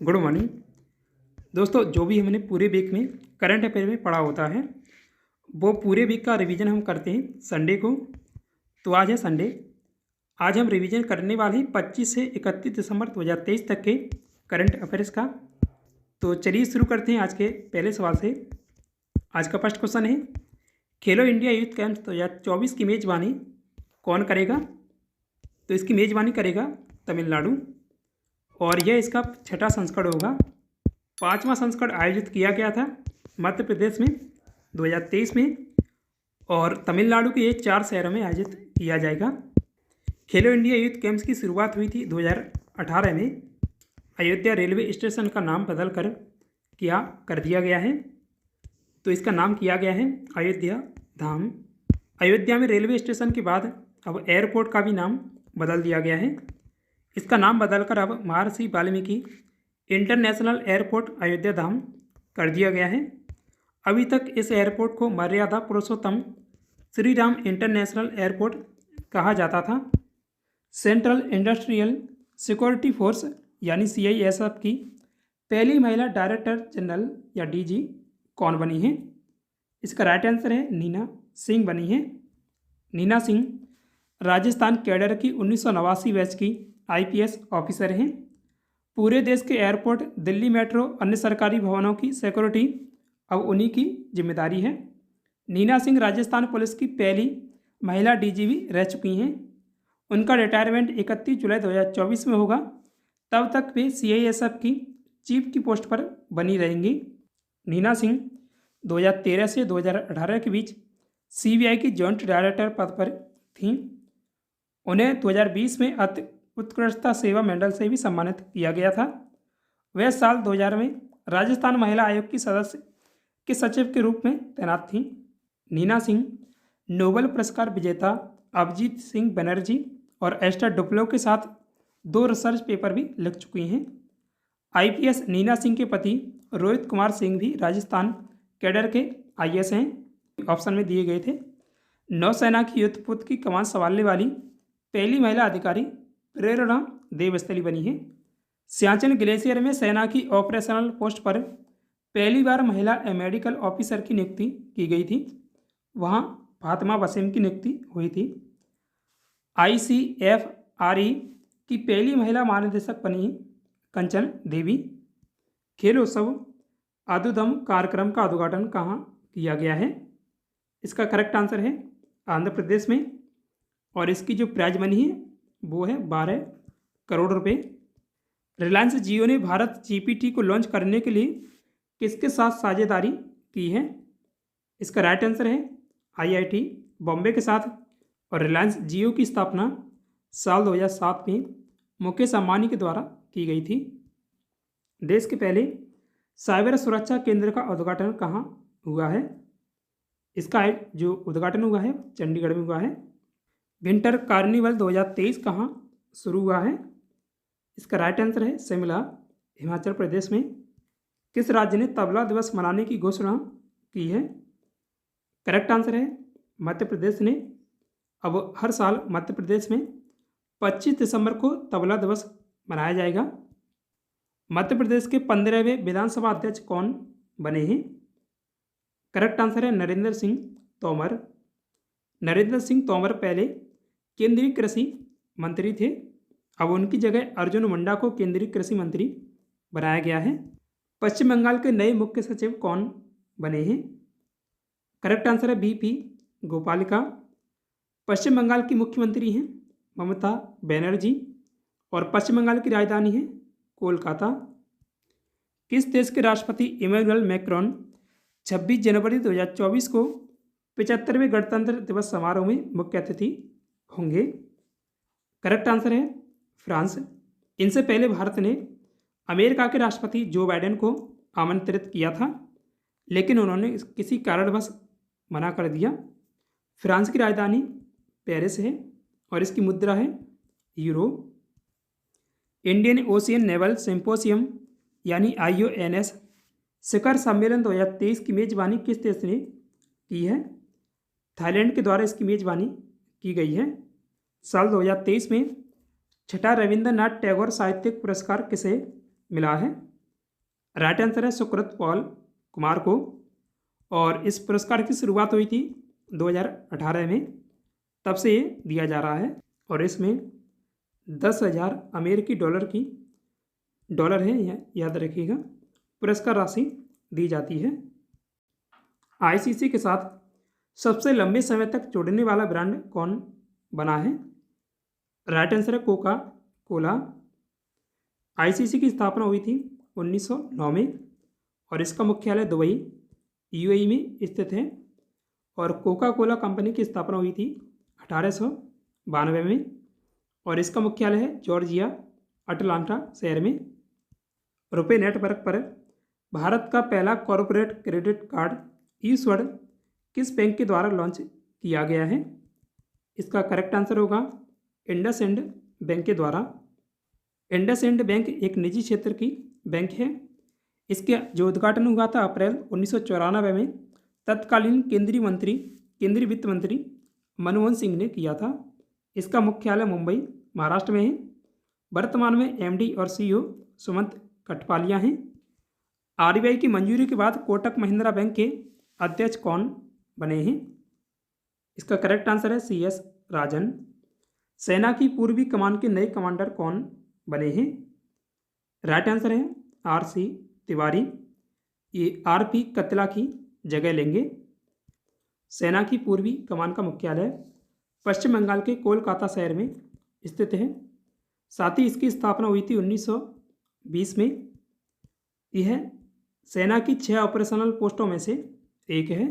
Good morning दोस्तों। जो भी हमने पूरे वीक में करंट अफेयर में पढ़ा होता है वो पूरे वीक का रिवीजन हम करते हैं संडे को। तो आज है संडे। आज हम रिवीजन करने वाले हैं 25 से 31 दिसंबर 2023 तक के करंट अफेयर्स का। तो चलिए शुरू करते हैं आज के पहले सवाल से। आज का फर्स्ट क्वेश्चन है, खेलो इंडिया यूथ गेम्स 2024 की मेज़बानी कौन करेगा? तो इसकी मेज़बानी करेगा तमिलनाडु और यह इसका छठा संस्करण होगा। पाँचवां संस्करण आयोजित किया गया था मध्य प्रदेश में 2023 में और तमिलनाडु के ये 4 शहरों में आयोजित किया जाएगा। खेलो इंडिया यूथ गेम्स की शुरुआत हुई थी 2018 में। अयोध्या रेलवे स्टेशन का नाम बदल कर दिया गया है। तो इसका नाम किया गया है अयोध्या धाम। अयोध्या में रेलवे स्टेशन के बाद अब एयरपोर्ट का भी नाम बदल दिया गया है। इसका नाम बदलकर अब महर्षि वाल्मीकि इंटरनेशनल एयरपोर्ट अयोध्या धाम कर दिया गया है। अभी तक इस एयरपोर्ट को मर्यादा पुरुषोत्तम श्री राम इंटरनेशनल एयरपोर्ट कहा जाता था। सेंट्रल इंडस्ट्रियल सिक्योरिटी फोर्स यानी CISF की पहली महिला डायरेक्टर जनरल या DG कौन बनी है? इसका राइट आंसर है नीना सिंह बनी है। नीना सिंह राजस्थान कैडर की 1989 बैच की IPS ऑफिसर हैं। पूरे देश के एयरपोर्ट, दिल्ली मेट्रो, अन्य सरकारी भवनों की सिक्योरिटी अब उन्हीं की जिम्मेदारी है। नीना सिंह राजस्थान पुलिस की पहली महिला DG भी रह चुकी हैं। उनका रिटायरमेंट 31 जुलाई 2024 में होगा। तब तक वे CISF की चीफ की पोस्ट पर बनी रहेंगी। नीना सिंह 2013 से 2018 के बीच CBI की जॉइंट डायरेक्टर पद पर थीं। उन्हें 2020 में उत्कृष्टता सेवा मेडल से भी सम्मानित किया गया था। वह साल 2000 में राजस्थान महिला आयोग की सदस्य के सचिव के रूप में तैनात थीं। नीना सिंह नोबेल पुरस्कार विजेता अभिजीत सिंह बनर्जी और एस्टर डुप्लो के साथ 2 रिसर्च पेपर भी लिख चुकी हैं। IPS नीना सिंह के पति रोहित कुमार सिंह भी राजस्थान कैडर के IAS हैं। ऑप्शन में दिए गए थे। नौसेना की युद्धपोत की कमान संभालने वाली पहली महिला अधिकारी प्रेरणा देवस्थली बनी है। सियाचिन ग्लेशियर में सेना की ऑपरेशनल पोस्ट पर पहली बार महिला मेडिकल ऑफिसर की नियुक्ति की गई थी। वहां फातिमा वसीम की नियुक्ति हुई थी। ICFRE की पहली महिला महानिदेशक बनी कंचन देवी। खेल उत्सव आदुधम कार्यक्रम का उद्घाटन कहाँ किया गया है? इसका करेक्ट आंसर है आंध्र प्रदेश में और इसकी जो प्राइज मनी है वो है 12 करोड़ रुपए। रिलायंस जियो ने भारत GPT को लॉन्च करने के लिए किसके साथ साझेदारी की है? इसका राइट आंसर है IIT बॉम्बे के साथ। और रिलायंस जियो की स्थापना साल 2007 में मुकेश अंबानी के द्वारा की गई थी। देश के पहले साइबर सुरक्षा केंद्र का उद्घाटन कहाँ हुआ है? इसका जो उद्घाटन हुआ है चंडीगढ़ में हुआ है। विंटर कार्निवल 2023 कहाँ शुरू हुआ है? इसका राइट आंसर है शिमला हिमाचल प्रदेश में। किस राज्य ने तबला दिवस मनाने की घोषणा की है? करेक्ट आंसर है मध्य प्रदेश ने। अब हर साल मध्य प्रदेश में 25 दिसंबर को तबला दिवस मनाया जाएगा। मध्य प्रदेश के 15वें विधानसभा अध्यक्ष कौन बने हैं? करेक्ट आंसर है नरेंद्र सिंह तोमर। नरेंद्र सिंह तोमर पहले केंद्रीय कृषि मंत्री थे। अब उनकी जगह अर्जुन मुंडा को केंद्रीय कृषि मंत्री बनाया गया है। पश्चिम बंगाल के नए मुख्य सचिव कौन बने हैं? करेक्ट आंसर है BP गोपालिका। पश्चिम बंगाल की मुख्यमंत्री हैं ममता बनर्जी और पश्चिम बंगाल की राजधानी है कोलकाता। किस देश के राष्ट्रपति इमैनुअल मैक्रोन 26 जनवरी 2024 को 75वें गणतंत्र दिवस समारोह में मुख्य अतिथि होंगे? करेक्ट आंसर है फ्रांस। इनसे पहले भारत ने अमेरिका के राष्ट्रपति जो बाइडेन को आमंत्रित किया था लेकिन उन्होंने किसी कारणवश मना कर दिया। फ्रांस की राजधानी पेरिस है और इसकी मुद्रा है यूरो। इंडियन ओशियन नेवल सिंपोसियम यानी IONS शिखर सम्मेलन 2023 की मेजबानी किस देश ने की है? थाईलैंड के द्वारा इसकी मेजबानी की गई है। साल 2023 में छठा रविंद्रनाथ टैगोर साहित्यिक पुरस्कार किसे मिला है? राइट आंसर है सुकृत पॉल कुमार को। और इस पुरस्कार की शुरुआत हुई थी 2018 में, तब से ये दिया जा रहा है। और इसमें 10,000 अमेरिकी डॉलर है, यह याद रखिएगा, पुरस्कार राशि दी जाती है। आईसीसी के साथ सबसे लंबे समय तक जुड़ने वाला ब्रांड कौन बना है? राइट आंसर है कोका कोला। आईसीसी की स्थापना हुई थी 1909 में और इसका मुख्यालय दुबई यूएई में स्थित है। और कोका कोला कंपनी की स्थापना हुई थी 1892 में और इसका मुख्यालय है जॉर्जिया अटलांटा शहर में। रुपे नेटवर्क पर भारत का पहला कॉरपोरेट क्रेडिट कार्ड ई स्वर्ण किस बैंक के द्वारा लॉन्च किया गया है? इसका करेक्ट आंसर होगा इंडसइंड बैंक के द्वारा। इंडसइंड बैंक एक निजी क्षेत्र की बैंक है। इसके जो उद्घाटन हुआ था अप्रैल 1994 में तत्कालीन केंद्रीय वित्त मंत्री मनमोहन सिंह ने किया था। इसका मुख्यालय मुंबई महाराष्ट्र में है। वर्तमान में एमडी और सीईओ सुमंत कठपालिया हैं। आरबीआई की मंजूरी के बाद कोटक महिंद्रा बैंक के अध्यक्ष कौन बने हैं? इसका करेक्ट आंसर है सीएस राजन। सेना की पूर्वी कमान के नए कमांडर कौन बने हैं? राइट आंसर है आरसी तिवारी। ये आरपी कतला की जगह लेंगे। सेना की पूर्वी कमान का मुख्यालय पश्चिम बंगाल के कोलकाता शहर में स्थित है। साथ ही इसकी स्थापना हुई थी 1920 में। यह सेना की 6 ऑपरेशनल पोस्टों में से एक है।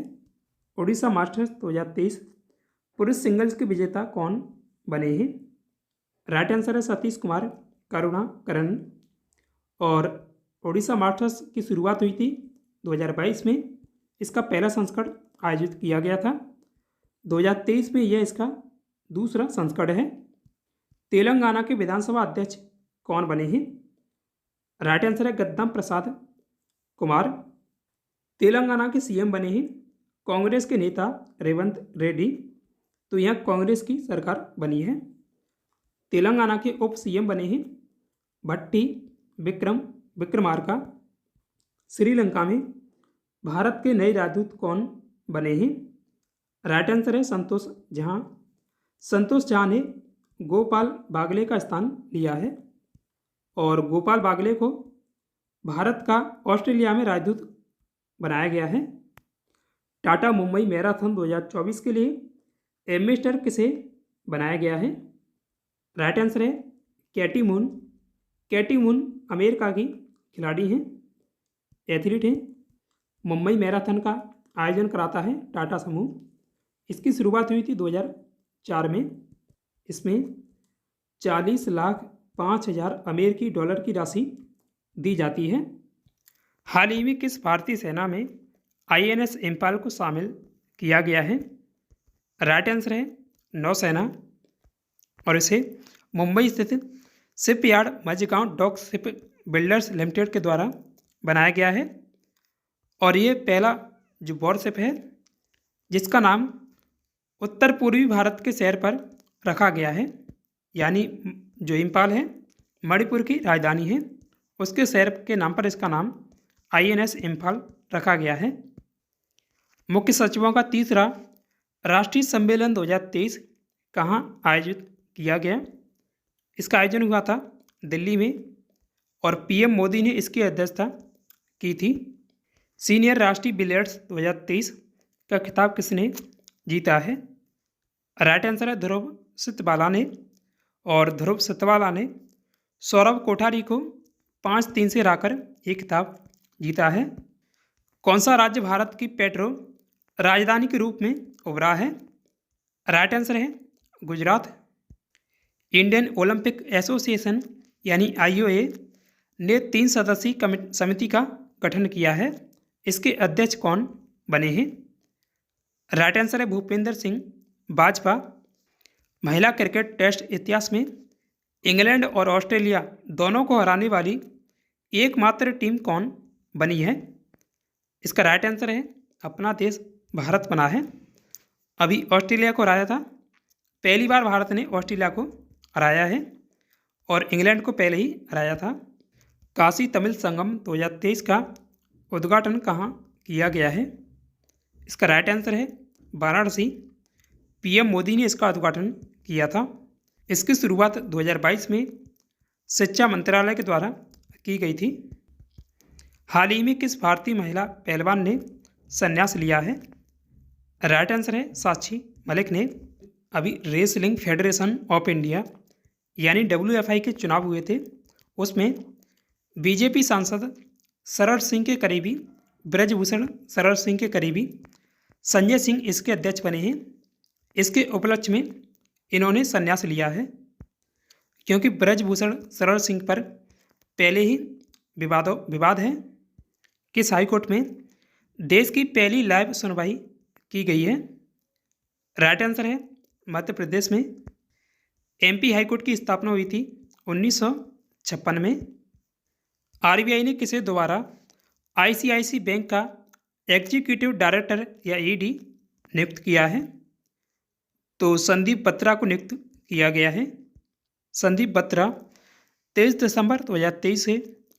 ओडिशा मास्टर्स 2023 पुरुष सिंगल्स के विजेता कौन बने हैं? राइट आंसर है सतीश कुमार करुणाकरन। और ओडिशा मास्टर्स की शुरुआत हुई थी 2022 में। इसका पहला संस्करण आयोजित किया गया था। 2023 में यह इसका दूसरा संस्करण है। तेलंगाना के विधानसभा अध्यक्ष कौन बने हैं? राइट आंसर है गद्दम प्रसाद कुमार। तेलंगाना के सीएम बने हैं कांग्रेस के नेता रेवंत रेड्डी। तो यह कांग्रेस की सरकार बनी है। तेलंगाना के उप सीएम बने हैं भट्टी विक्रमार्का। श्रीलंका में भारत के नए राजदूत कौन बने हैं? राइट आंसर है संतोष झा। संतोष झा ने गोपाल बागले का स्थान लिया है और गोपाल बागले को भारत का ऑस्ट्रेलिया में राजदूत बनाया गया है। टाटा मुंबई मैराथन 2024 के लिए एम्बेसडर किसे बनाया गया है? राइट आंसर है Katie Moon. Katie Moon America की खिलाड़ी हैं, एथलीट हैं। मुंबई मैराथन का आयोजन कराता है टाटा समूह। इसकी शुरुआत हुई थी 2004 में। इसमें 40,05,000 अमेरिकी डॉलर की राशि दी जाती है। हाल ही में किस भारतीय सेना में आईएनएस इम्फाल को शामिल किया गया है? राइट आंसर है नौसेना और इसे मुंबई स्थित shipyard Mazagon dock ship builders limited के द्वारा बनाया गया है। और ये पहला जो वॉरशिप है जिसका नाम उत्तर पूर्वी भारत के शहर पर रखा गया है, यानी जो इम्फाल है मणिपुर की राजधानी है, उसके शहर के नाम पर इसका नाम आईएनएस इम्फाल रखा गया है। मुख्य सचिवों का तीसरा राष्ट्रीय सम्मेलन 2023 कहाँ आयोजित किया गया? इसका आयोजन हुआ था दिल्ली में और पीएम मोदी ने इसकी अध्यक्षता की थी। सीनियर राष्ट्रीय बिलियर्ड्स 2023 का खिताब किसने जीता है? राइट आंसर है ध्रुव सितवाला ने। और ध्रुव सितवाला ने सौरभ कोठारी को 5-3 से हराकर ये खिताब जीता है। कौन सा राज्य भारत की पेट्रो राजधानी के रूप में उभरा है? राइट आंसर है गुजरात। इंडियन ओलंपिक एसोसिएशन यानी आईओए ने 3 सदस्यीय समिति का गठन किया है। इसके अध्यक्ष कौन बने हैं? राइट आंसर है भूपेंद्र सिंह बाजवा। महिला क्रिकेट टेस्ट इतिहास में इंग्लैंड और ऑस्ट्रेलिया दोनों को हराने वाली एकमात्र टीम कौन बनी है? इसका राइट आंसर है अपना देश भारत बना है। अभी ऑस्ट्रेलिया को हराया था। पहली बार भारत ने ऑस्ट्रेलिया को हराया है और इंग्लैंड को पहले ही हराया था। काशी तमिल संगम 2023 का उद्घाटन कहाँ किया गया है? इसका राइट आंसर है वाराणसी। पीएम मोदी ने इसका उद्घाटन किया था। इसकी शुरुआत 2022 में शिक्षा मंत्रालय के द्वारा की गई थी। हाल ही में किस भारतीय महिला पहलवान ने संन्यास लिया है? राइट आंसर है साक्षी मलिक ने। अभी रेसलिंग फेडरेशन ऑफ इंडिया यानी WFI के चुनाव हुए थे, उसमें बीजेपी सांसद शरद सिंह के करीबी ब्रजभूषण शरद सिंह के करीबी संजय सिंह इसके अध्यक्ष बने हैं। इसके उपलक्ष्य में इन्होंने संन्यास लिया है, क्योंकि ब्रजभूषण शरद सिंह पर पहले ही विवाद है। किस हाईकोर्ट में देश की पहली लाइव सुनवाई की गई है? राइट आंसर है मध्य प्रदेश में। MP हाईकोर्ट की स्थापना हुई थी 1956 में। RBI ने किसे दोबारा ICICI बैंक का एग्जीक्यूटिव डायरेक्टर या ED नियुक्त किया है? तो संदीप बत्रा को नियुक्त किया गया है। संदीप बत्रा 23 दिसंबर 2023 से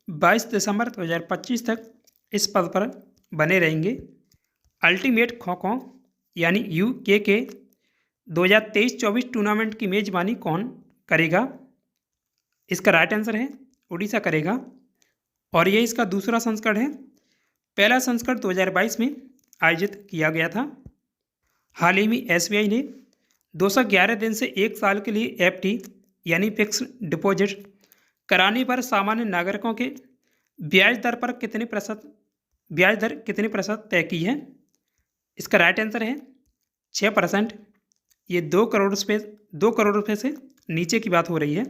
22 दिसंबर 2025 तक इस पद पर बने रहेंगे। अल्टीमेट खो-खो यानी UK के 2023-24 टूर्नामेंट की मेजबानी कौन करेगा? इसका राइट आंसर है उड़ीसा करेगा, और ये इसका दूसरा संस्करण है। पहला संस्करण 2022 में आयोजित किया गया था। हाल ही में SBI ने 211 दिन से 1 साल के लिए FD यानी फिक्स डिपॉजिट कराने पर सामान्य नागरिकों के ब्याज दर कितने प्रतिशत तय की है? इसका राइट आंसर है 6%। ये 2 करोड़ रुपये से नीचे की बात हो रही है,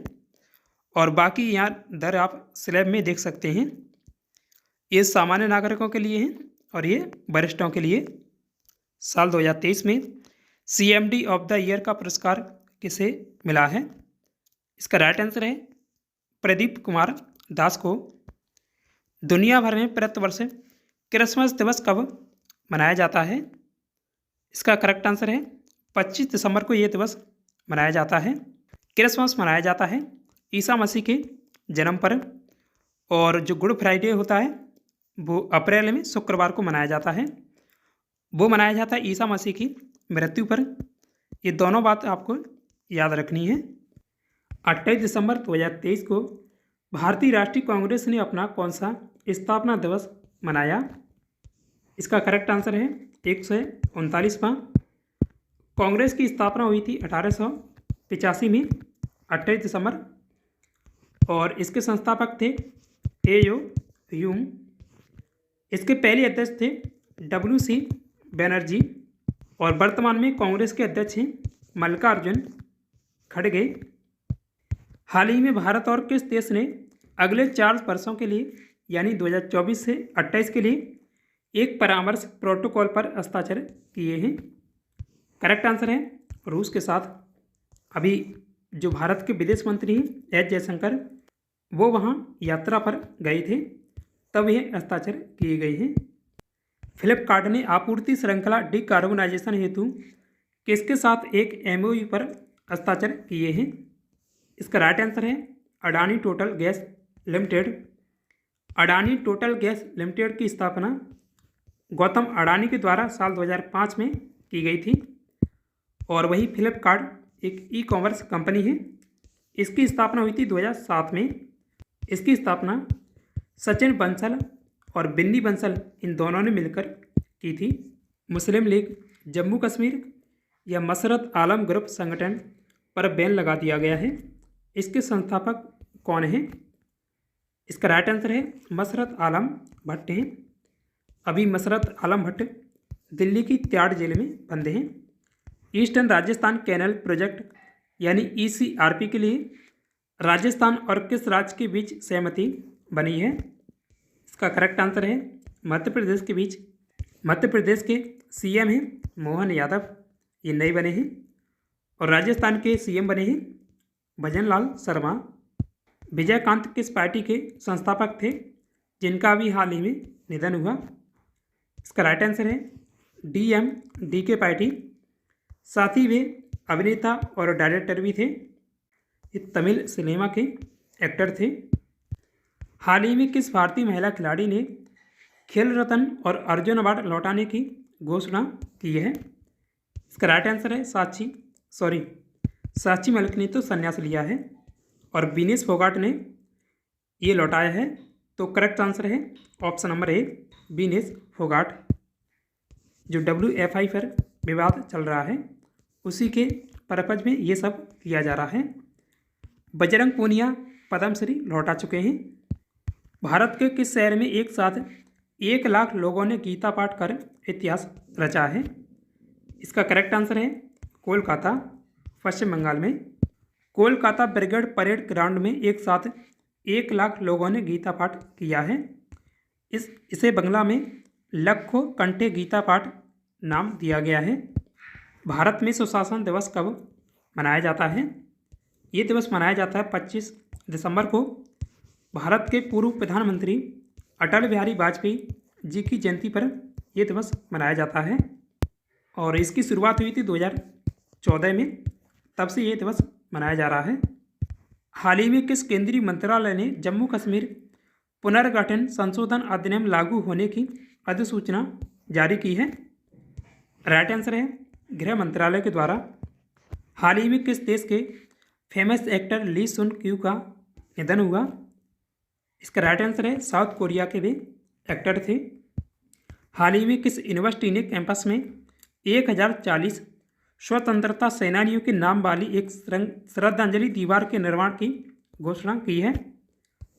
और बाकी यहाँ दर आप स्लैब में देख सकते हैं। ये सामान्य नागरिकों के लिए है और ये वरिष्ठों के लिए। साल 2023 में CMD ऑफ द ईयर का पुरस्कार किसे मिला है? इसका राइट आंसर है प्रदीप कुमार दास को। दुनिया भर में प्रतिवर्ष क्रिसमस दिवस कब मनाया जाता है? इसका करेक्ट आंसर है 25 दिसंबर को ये दिवस मनाया जाता है। क्रिसमस मनाया जाता है ईसा मसीह के जन्म पर, और जो गुड फ्राइडे होता है वो अप्रैल में शुक्रवार को मनाया जाता है। वो मनाया जाता है ईसा मसीह की मृत्यु पर। ये दोनों बात आपको याद रखनी है। 28 दिसंबर 2023 को भारतीय राष्ट्रीय कांग्रेस ने अपना कौन सा स्थापना दिवस मनाया? इसका करेक्ट आंसर है 139वां। कांग्रेस की स्थापना हुई थी 1885 में 28 दिसंबर, और इसके संस्थापक थे A.O. ह्यूम। इसके पहले अध्यक्ष थे WC बनर्जी, और वर्तमान में कांग्रेस के अध्यक्ष हैं मल्लिकार्जुन खड़गे। हाल ही में भारत और किस देश ने अगले 4 वर्षों के लिए यानी 2024 से 28 के लिए एक परामर्श प्रोटोकॉल पर हस्ताक्षर किए हैं? करेक्ट आंसर है रूस के साथ। अभी जो भारत के विदेश मंत्री हैं एस जयशंकर, वो वहाँ यात्रा पर गए थे, तब ये हस्ताक्षर किए गए हैं। फ्लिपकार्ट ने आपूर्ति श्रृंखला डिकार्बोनाइजेशन हेतु किसके साथ एक MOU पर हस्ताक्षर किए हैं? इसका राइट आंसर है Adani total gas limited. Adani total gas limited की स्थापना गौतम अडानी के द्वारा साल 2005 में की गई थी, और वही फ्लिपकार्ट एक ई-कॉमर्स कंपनी है। इसकी स्थापना हुई थी 2007 में। इसकी स्थापना सचिन बंसल और बिन्नी बंसल इन दोनों ने मिलकर की थी। मुस्लिम लीग जम्मू कश्मीर या मसरत आलम ग्रुप संगठन पर बैन लगा दिया गया है। इसके संस्थापक कौन हैं? इसका राइट आंसर है मसरत आलम भट्ट हैं। अभी मसरत आलम भट्ट दिल्ली की त्याड़ जेल में बंद हैं। ईस्टर्न राजस्थान कैनल प्रोजेक्ट यानी ECRP के लिए राजस्थान और किस राज्य के बीच सहमति बनी है? इसका करेक्ट आंसर है मध्य प्रदेश के बीच। मध्य प्रदेश के CM हैं मोहन यादव, ये नए बने हैं, और राजस्थान के CM बने हैं भजनलाल शर्मा। विजयकांत किस पार्टी के संस्थापक थे जिनका अभी हाल ही में निधन हुआ? इसका राइट आंसर है DMDK पार्टी। साथ ही वे अभिनेता और डायरेक्टर भी थे। ये तमिल सिनेमा के एक्टर थे। हाल ही में किस भारतीय महिला खिलाड़ी ने खेल रत्न और अर्जुन अवार्ड लौटाने की घोषणा की है? इसका राइट आंसर है साक्षी मलिक ने तो संन्यास लिया है और विनेश फोगाट ने ये लौटाया है। तो करेक्ट आंसर है option number A, Vinesh Phogat. जो WFI पर विवाद चल रहा है उसी के पर्पज में ये सब किया जा रहा है। बजरंग पूनिया पद्मश्री लौटा चुके हैं। भारत के किस शहर में एक साथ 1 लाख लोगों ने गीता पाठ कर इतिहास रचा है? इसका करेक्ट आंसर है कोलकाता, पश्चिम बंगाल में। कोलकाता ब्रिगेड परेड ग्राउंड में एक साथ 1 लाख लोगों ने गीता पाठ किया है। इसे बंगला में लखो कंठे गीता पाठ नाम दिया गया है। भारत में सुशासन दिवस कब मनाया जाता है? ये दिवस मनाया जाता है 25 दिसंबर को। भारत के पूर्व प्रधानमंत्री अटल बिहारी वाजपेयी जी की जयंती पर यह दिवस मनाया जाता है और इसकी शुरुआत हुई थी 2014 में, तब से ये दिवस मनाया जा रहा है। हाल ही में किस केंद्रीय मंत्रालय ने जम्मू कश्मीर पुनर्गठन संशोधन अधिनियम लागू होने की अधिसूचना जारी की है? राइट आंसर है गृह मंत्रालय के द्वारा। हाल ही में किस देश के फेमस एक्टर ली सुन क्यू का निधन हुआ? इसका राइट आंसर है साउथ कोरिया के वे एक्टर थे। हाल ही में किस यूनिवर्सिटी ने कैंपस में 1040 स्वतंत्रता सेनानियों के नाम वाली एक श्रद्धांजलि दीवार के निर्माण की घोषणा की है?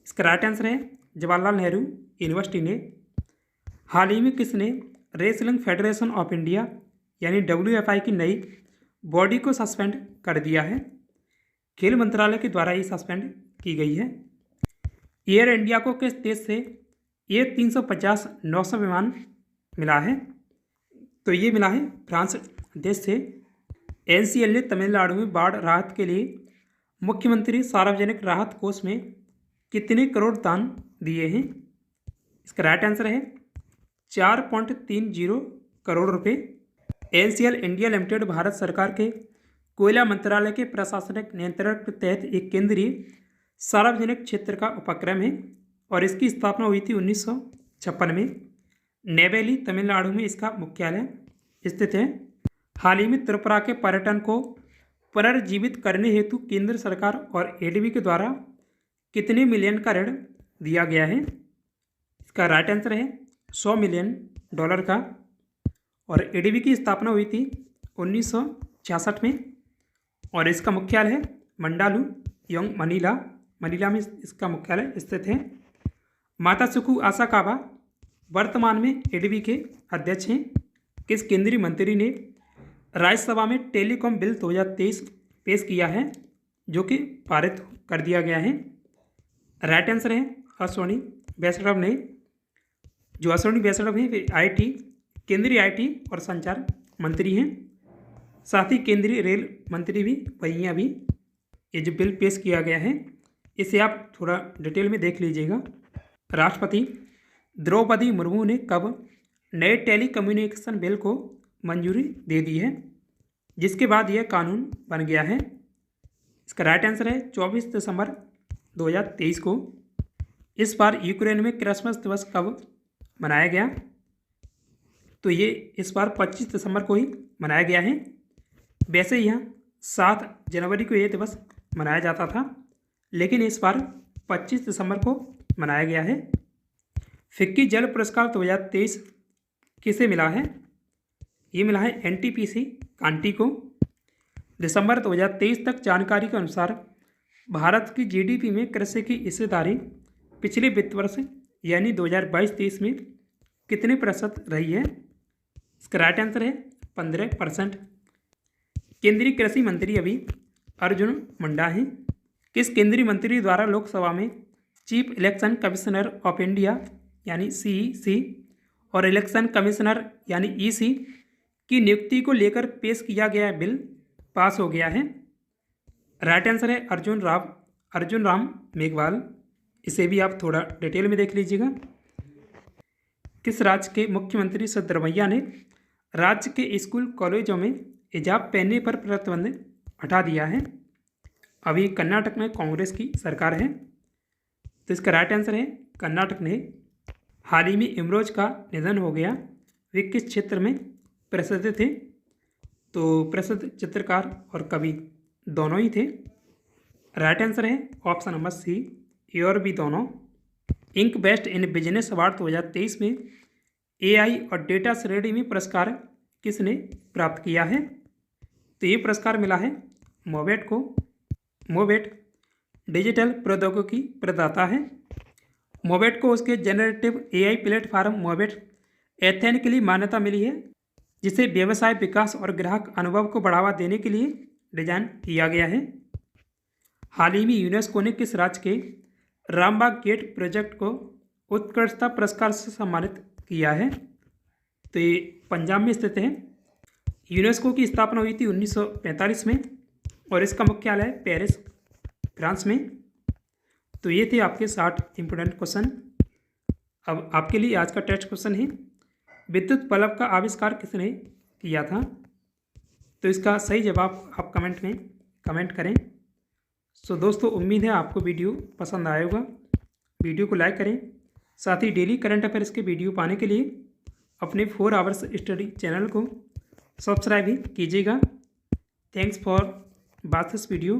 इसका राइट आंसर है जवाहरलाल नेहरू यूनिवर्सिटी ने। हाल ही में किसने रेसलिंग फेडरेशन ऑफ इंडिया यानी WFI की नई बॉडी को सस्पेंड कर दिया है? खेल मंत्रालय के द्वारा ये सस्पेंड की गई है। एयर इंडिया को किस देश से A350-900 विमान मिला है? तो ये मिला है फ्रांस देश से। NCL ने तमिलनाडु में बाढ़ राहत के लिए मुख्यमंत्री सार्वजनिक राहत कोष में कितने करोड़ दान दिए हैं? इसका राइट आंसर है 4.30 करोड़ रुपए। NCL इंडिया लिमिटेड भारत सरकार के कोयला मंत्रालय के प्रशासनिक नियंत्रण के तहत एक केंद्रीय सार्वजनिक क्षेत्र का उपक्रम है और इसकी स्थापना हुई थी 1956 में। नेवेली तमिलनाडु में इसका मुख्यालय स्थित है। हाल ही में त्रिपुरा के पर्यटन को पुनर्जीवित करने हेतु केंद्र सरकार और ADB के द्वारा कितने मिलियन का ऋण दिया गया है? इसका राइट आंसर है $100 मिलियन का और ADB की स्थापना हुई थी 1966 में और इसका मुख्यालय है मंडालू योंग मनीला में इसका मुख्यालय स्थित है। माता सुकू आसाकावा वर्तमान में ADB के अध्यक्ष हैं। किस केंद्रीय मंत्री ने राज्यसभा में टेलीकॉम बिल 2023 पेश किया है जो कि पारित कर दिया गया है? राइट आंसर है अश्विनी वैष्णव ने। जो अश्विनी वैष्णव है वे केंद्रीय IT और संचार मंत्री हैं। साथ ही केंद्रीय रेल मंत्री भी वही हैं। अभी ये जो बिल पेश किया गया है इसे आप थोड़ा डिटेल में देख लीजिएगा। राष्ट्रपति द्रौपदी मुर्मू ने कब नए टेलीकम्युनिकेशन बिल को मंजूरी दे दी है जिसके बाद यह कानून बन गया है? इसका राइट आंसर है 24 दिसंबर 2023 को। इस बार यूक्रेन में क्रिसमस दिवस कब मनाया गया? तो ये इस बार 25 दिसंबर को ही मनाया गया है। वैसे यहाँ 7 जनवरी को ये दिवस मनाया जाता था लेकिन इस बार 25 दिसंबर को मनाया गया है। फिक्की जल पुरस्कार 2023 किसे मिला है? ये मिला है NTPC कांटी को। दिसंबर 2023 तक जानकारी के अनुसार भारत की GDP में कृषि की हिस्सेदारी पिछले वित्त वर्ष यानी 2022-23 में कितने प्रतिशत रही है? इसका राइट आंसर है 15%। केंद्रीय कृषि मंत्री अभी अर्जुन मुंडा हैं। किस केंद्रीय मंत्री द्वारा लोकसभा में chief election commissioner of India यानी CEC और इलेक्शन कमिश्नर यानी EC की नियुक्ति को लेकर पेश किया गया बिल पास हो गया है? राइट आंसर है अर्जुन राम मेघवाल। इसे भी आप थोड़ा डिटेल में देख लीजिएगा। किस राज्य के मुख्यमंत्री सिद्धरमैया ने राज्य के स्कूल कॉलेजों में हिजाब पहनने पर प्रतिबंध हटा दिया है? अभी कर्नाटक में कांग्रेस की सरकार है। तो इसका राइट आंसर है कर्नाटक में। हाल ही में इमरोज का निधन हो गया। वे किस क्षेत्र में प्रसिद्ध थे? तो प्रसिद्ध चित्रकार और कवि दोनों ही थे। राइट आंसर है ऑप्शन नंबर सी, ए और बी दोनों। Inc best in business award 2023 में एआई और डेटा श्रेणी में पुरस्कार किसने प्राप्त किया है? तो ये पुरस्कार मिला है मोवेट को। मोवेट डिजिटल प्रौद्योगिकी प्रदाता है। मोवेट को उसके जनरेटिव एआई प्लेटफॉर्म मोवेट एथेन के लिए मान्यता मिली है, जिसे व्यवसाय विकास और ग्राहक अनुभव को बढ़ावा देने के लिए डिजाइन किया गया है। हाल ही में यूनेस्को ने किस राज्य के रामबाग गेट प्रोजेक्ट को उत्कृष्टता पुरस्कार से सम्मानित किया है? तो ये पंजाब में स्थित है। यूनेस्को की स्थापना हुई थी 1945 में और इसका मुख्यालय पेरिस, फ्रांस में। तो ये थे आपके 60 इंपोर्टेंट क्वेश्चन। अब आपके लिए आज का टेस्ट क्वेश्चन है, विद्युत बल्ब का आविष्कार किसने किया था? तो इसका सही जवाब आप कमेंट में कमेंट करें। सो दोस्तों, उम्मीद है आपको वीडियो पसंद आया होगा। वीडियो को लाइक करें, साथ ही डेली करंट अफेयर्स के वीडियो पाने के लिए अपने 4 आवर्स स्टडी चैनल को सब्सक्राइब भी कीजिएगा। Thanks for watch this video.